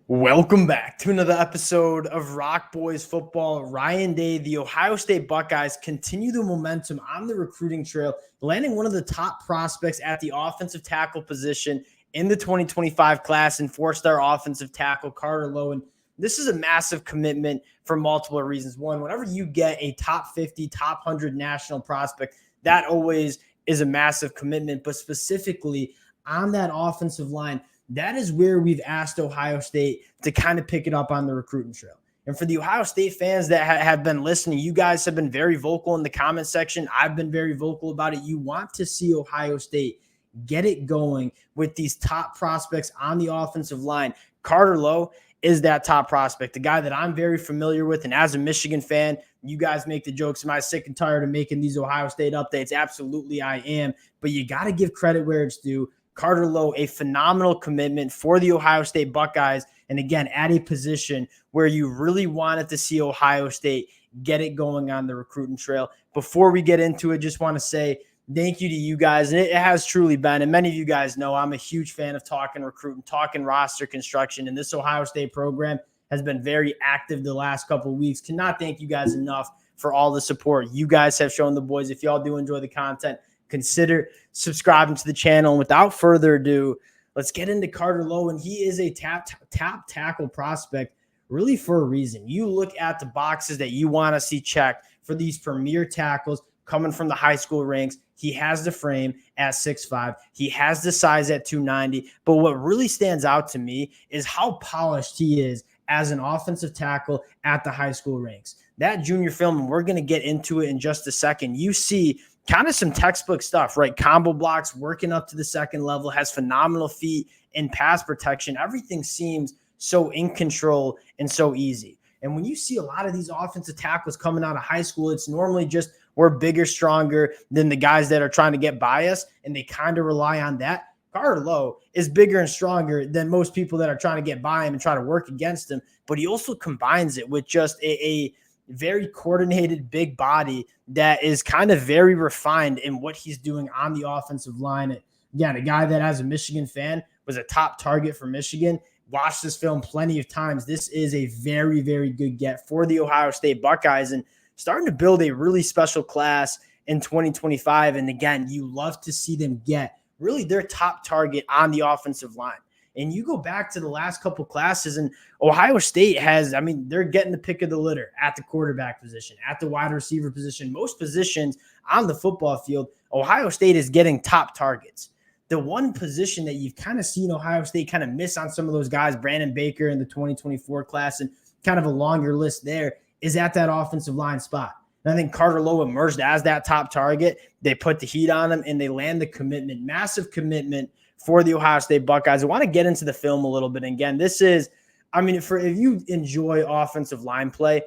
Welcome back to another episode of Rock Boys Football. Ryan Day, the Ohio State Buckeyes continue the momentum on the recruiting trail, landing one of the top prospects at the offensive tackle position in the 2025 class and four-star offensive tackle Carter Lowe. And this is a massive commitment for multiple reasons. One, whenever you get a top 50, top 100 national prospect, that always is a massive commitment. But specifically on that offensive line, that is where we've asked Ohio State to kind of pick it up on the recruiting trail. And for the Ohio State fans that have been listening, you guys have been very vocal in the comment section. I've been very vocal about it. You want to see Ohio State get it going with these top prospects on the offensive line. Carter Lowe is that top prospect, the guy that I'm very familiar with. And as a Michigan fan, you guys make the jokes, am I sick and tired of making these Ohio State updates? Absolutely, I am. But you got to give credit where it's due. Carter Lowe, a phenomenal commitment for the Ohio State Buckeyes. And again, at a position where you really wanted to see Ohio State get it going on the recruiting trail. Before we get into it, just want to say thank you to you guys. And it has truly been, and many of you guys know, I'm a huge fan of talking recruiting, talking roster construction. And this Ohio State program has been very active the last couple of weeks. Cannot thank you guys enough for all the support you guys have shown the boys. If y'all do enjoy the content, consider subscribing to the channel. And without further ado, let's get into Carter Lowe. And he is a top tackle prospect really for a reason. You look at the boxes that you want to see checked for these premier tackles coming from the high school ranks. He has the frame at 6'5". He has the size at 290. But what really stands out to me is how polished he is as an offensive tackle at the high school ranks. That junior film, and we're going to get into it in just a second, you see kind of some textbook stuff, right? Combo blocks, working up to the second level, has phenomenal feet and pass protection. Everything seems so in control and so easy. And when you see a lot of these offensive tackles coming out of high school, it's normally just we're bigger, stronger than the guys that are trying to get by us, and they kind of rely on that. Carter Lowe is bigger and stronger than most people that are trying to get by him and try to work against him, but he also combines it with just a very coordinated big body that is kind of very refined in what he's doing on the offensive line. Again, a guy that as a Michigan fan was a top target for Michigan, watched this film plenty of times. This is a very, very good get for the Ohio State Buckeyes and starting to build a really special class in 2025. And again, you love to see them get really their top target on the offensive line. And you go back to the last couple classes, and Ohio State has, they're getting the pick of the litter at the quarterback position, at the wide receiver position, most positions on the football field. Ohio State is getting top targets. The one position that you've kind of seen Ohio State kind of miss on some of those guys, Brandon Baker in the 2024 class, and kind of a longer list there, is at that offensive line spot. And I think Carter Lowe emerged as that top target. They put the heat on him, and they land the commitment, massive commitment for the Ohio State Buckeyes. I want to get into the film a little bit. And again, this is, if you enjoy offensive line play,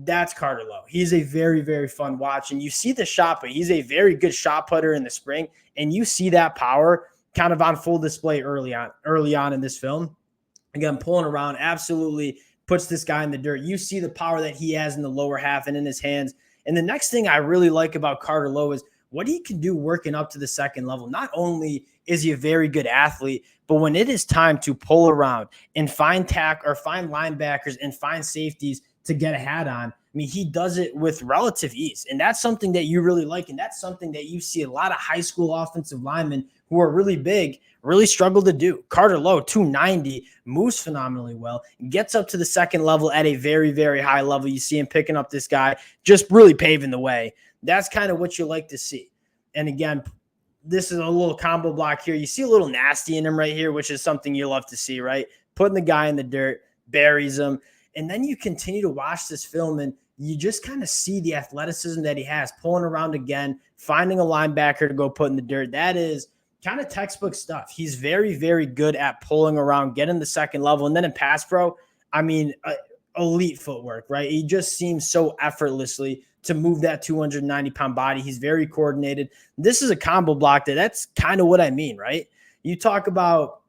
that's Carter Lowe. He's a very, very fun watch. And you see the shot put. He's a very good shot putter in the spring. And you see that power kind of on full display early on in this film. Again, pulling around, absolutely puts this guy in the dirt. You see the power that he has in the lower half and in his hands. And the next thing I really like about Carter Lowe is what he can do working up to the second level. Not only is he a very good athlete, but when it is time to pull around and find linebackers and find safeties to get a hat on, he does it with relative ease. And that's something that you really like. And that's something that you see a lot of high school offensive linemen who are really big really struggle to do. Carter Lowe, 290, moves phenomenally well, gets up to the second level at a very, very high level. You see him picking up this guy, just really paving the way. That's kind of what you like to see. And again, this is a little combo block here. You see a little nasty in him right here, which is something you love to see, right? Putting the guy in the dirt, buries him. And then you continue to watch this film, and you just kind of see the athleticism that he has, pulling around again, finding a linebacker to go put in the dirt. That is kind of textbook stuff. He's very, very good at pulling around, getting the second level. And then in pass pro, elite footwork, right? He just seems so effortlessly to move that 290-pound body. He's very coordinated. This is a combo block that's kind of what I mean, right? You talk about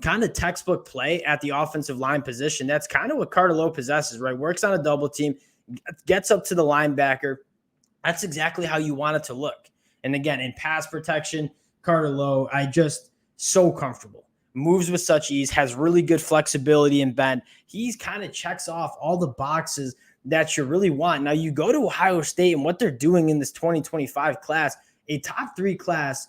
kind of textbook play at the offensive line position. That's kind of what Carter Lowe possesses, right? Works on a double team, gets up to the linebacker. That's exactly how you want it to look. And again, in pass protection, Carter Lowe, so comfortable moves with such ease, has really good flexibility and bend. He's kind of checks off all the boxes that you really want. Now you go to Ohio State and what they're doing in this 2025 class, a top 3 class,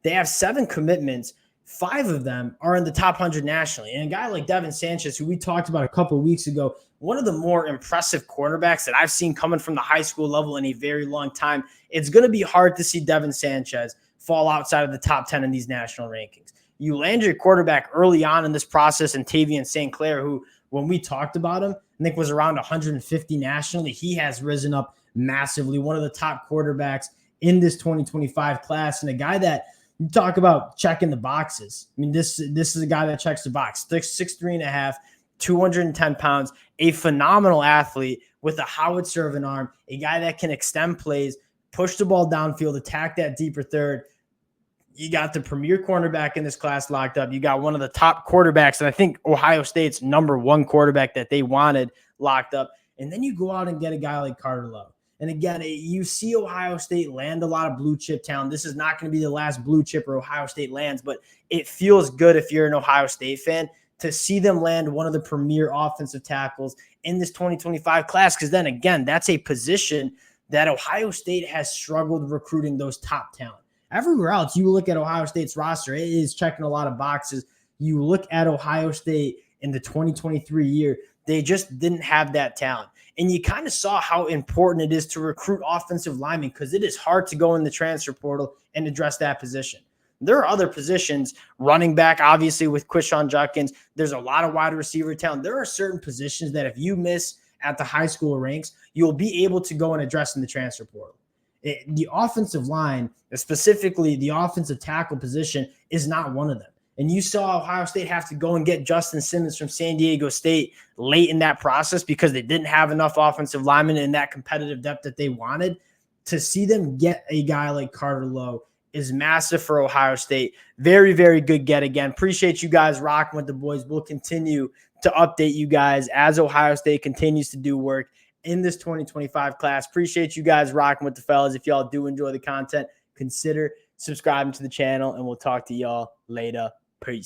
they have 7 commitments. 5 of them are in the top 100 nationally. And a guy like Devin Sanchez, who we talked about a couple of weeks ago, one of the more impressive cornerbacks that I've seen coming from the high school level in a very long time. It's going to be hard to see Devin Sanchez fall outside of the top 10 in these national rankings. You land your quarterback early on in this process in Tavian St. Clair, who, when we talked about him, I think was around 150 nationally. He has risen up massively, one of the top quarterbacks in this 2025 class, and a guy that you talk about checking the boxes. I mean, this is a guy that checks the box. 6'3.5", 210 pounds, a phenomenal athlete with a howitzer of an arm, a guy that can extend plays, push the ball downfield, attack that deeper third. You got the premier cornerback in this class locked up. You got one of the top quarterbacks, and I think Ohio State's number 1 quarterback that they wanted locked up. And then you go out and get a guy like Carter Lowe. And again, you see Ohio State land a lot of blue chip talent. This is not going to be the last blue chipper Ohio State lands, but it feels good if you're an Ohio State fan to see them land one of the premier offensive tackles in this 2025 class. Because then again, that's a position that Ohio State has struggled recruiting those top talent. Everywhere else, you look at Ohio State's roster, it is checking a lot of boxes. You look at Ohio State in the 2023 year, they just didn't have that talent. And you kind of saw how important it is to recruit offensive linemen because it is hard to go in the transfer portal and address that position. There are other positions, running back, obviously, with Quishon Judkins. There's a lot of wide receiver talent. There are certain positions that if you miss at the high school ranks, you'll be able to go and address in the transfer portal. The offensive line, specifically the offensive tackle position, is not one of them. And you saw Ohio State have to go and get Justin Simmons from San Diego State late in that process because they didn't have enough offensive linemen in that competitive depth that they wanted. To see them get a guy like Carter Lowe is massive for Ohio State. Very, very good get again. Appreciate you guys rocking with the boys. We'll continue to update you guys as Ohio State continues to do work in this 2025 class. Appreciate you guys rocking with the fellas. If y'all do enjoy the content, consider subscribing to the channel, and we'll talk to y'all later. Peace.